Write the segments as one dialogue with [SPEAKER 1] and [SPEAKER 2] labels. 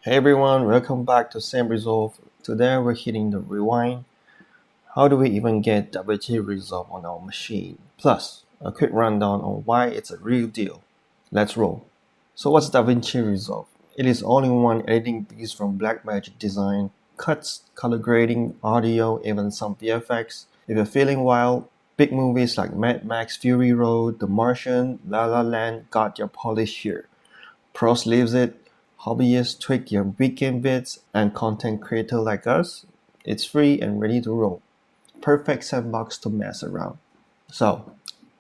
[SPEAKER 1] Hey everyone, welcome back to SamResolve. Today we're hitting the rewind. How do we even get Davinci Resolve on our machine? Plus, a quick rundown on why it's a real deal. Let's roll. So what's Davinci Resolve? It is all-in-one editing piece from Blackmagic Design, cuts, color grading, audio, even some VFX. If you're feeling wild, big movies like Mad Max Fury Road, The Martian, La La Land got your polish here. Pros leaves it, hobbyists tweak your weekend bits, and content creator like us, it's free and ready to roll. Perfect sandbox to mess around. So,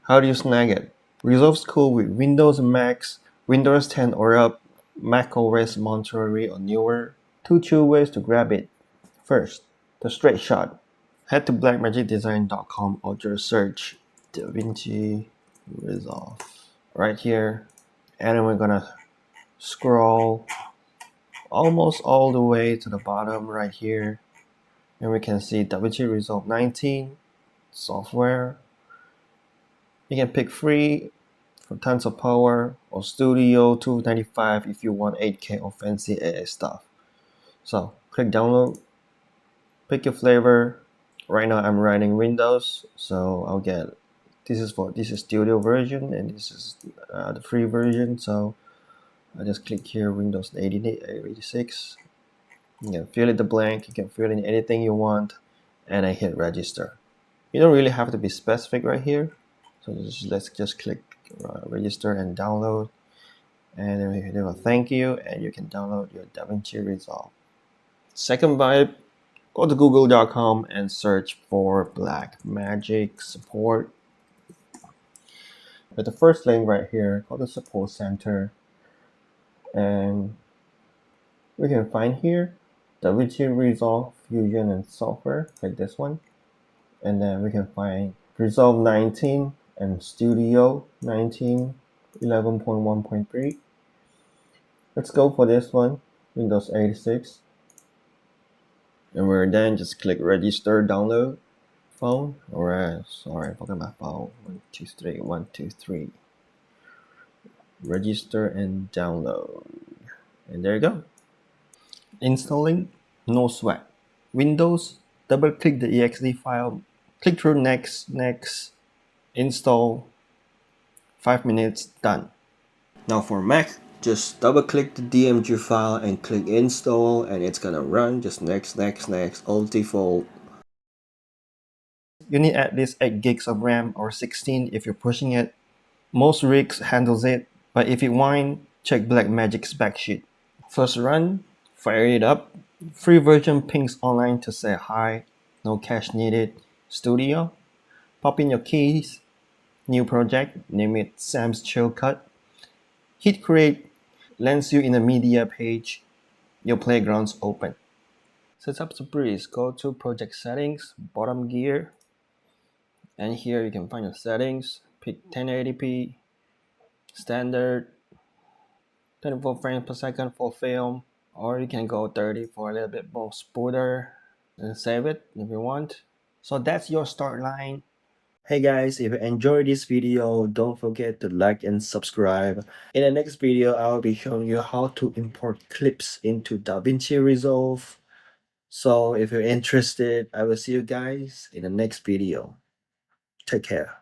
[SPEAKER 1] how do you snag it? Resolve's cool with Windows and Macs, Windows 10 or up, Mac OS Monterey or newer. Two ways to grab it. First, the straight shot. Head to blackmagicdesign.com or just search Davinci Resolve right here, and then we're gonna scroll almost all the way to the bottom right here, and we can see Davinci Resolve 19 software. You can pick free for tons of power, or Studio $295 if you want 8K or fancy AI stuff. So click download, pick your flavor. Right now I'm running Windows, so I'll get this is Studio version, and this is the free version. So I just click here Windows 86. You can fill in the blank, you can fill in anything you want, and I hit register. You don't really have to be specific right here, so let's just click register and download, and then we can do a thank you, and you can download your Davinci Resolve. Second vibe, go to google.com and search for Blackmagic support. With the first link right here, go to support center, and we can find here Davinci Resolve Fusion and software, like this one, and then we can find Resolve 19 and Studio 19 11.1.3. Let's go for this one, Windows 86, and we're then just click register download phone. Alright, sorry, I forgot my phone. 123 register and download, and there you go. Installing, no sweat. Windows, double click the exe file, click through next, install, 5 minutes, done. Now for Mac, just double click the DMG file and click install, and it's gonna run. Just next, all default. You need at least 8 gigs of RAM or 16 if you're pushing it. Most rigs handles it, but if you whine, check Blackmagic's spec sheet. First run, fire it up. Free version pings online to say hi, no cache needed. Studio, pop in your keys, new project, name it Sam's Chill Cut. Hit create, lands you in a media page, your playground's open. Setup's a breeze. Go to project settings, bottom gear, and here you can find your settings. Pick 1080p, standard, 24 frames per second for film, or you can go 30 for a little bit more smoother, and save it if you want. So that's your start line. Hey guys, if you enjoyed this video, don't forget to like and subscribe. In the next video, I'll be showing you how to import clips into Davinci Resolve. So if you're interested, I will see you guys in the next video. Take care.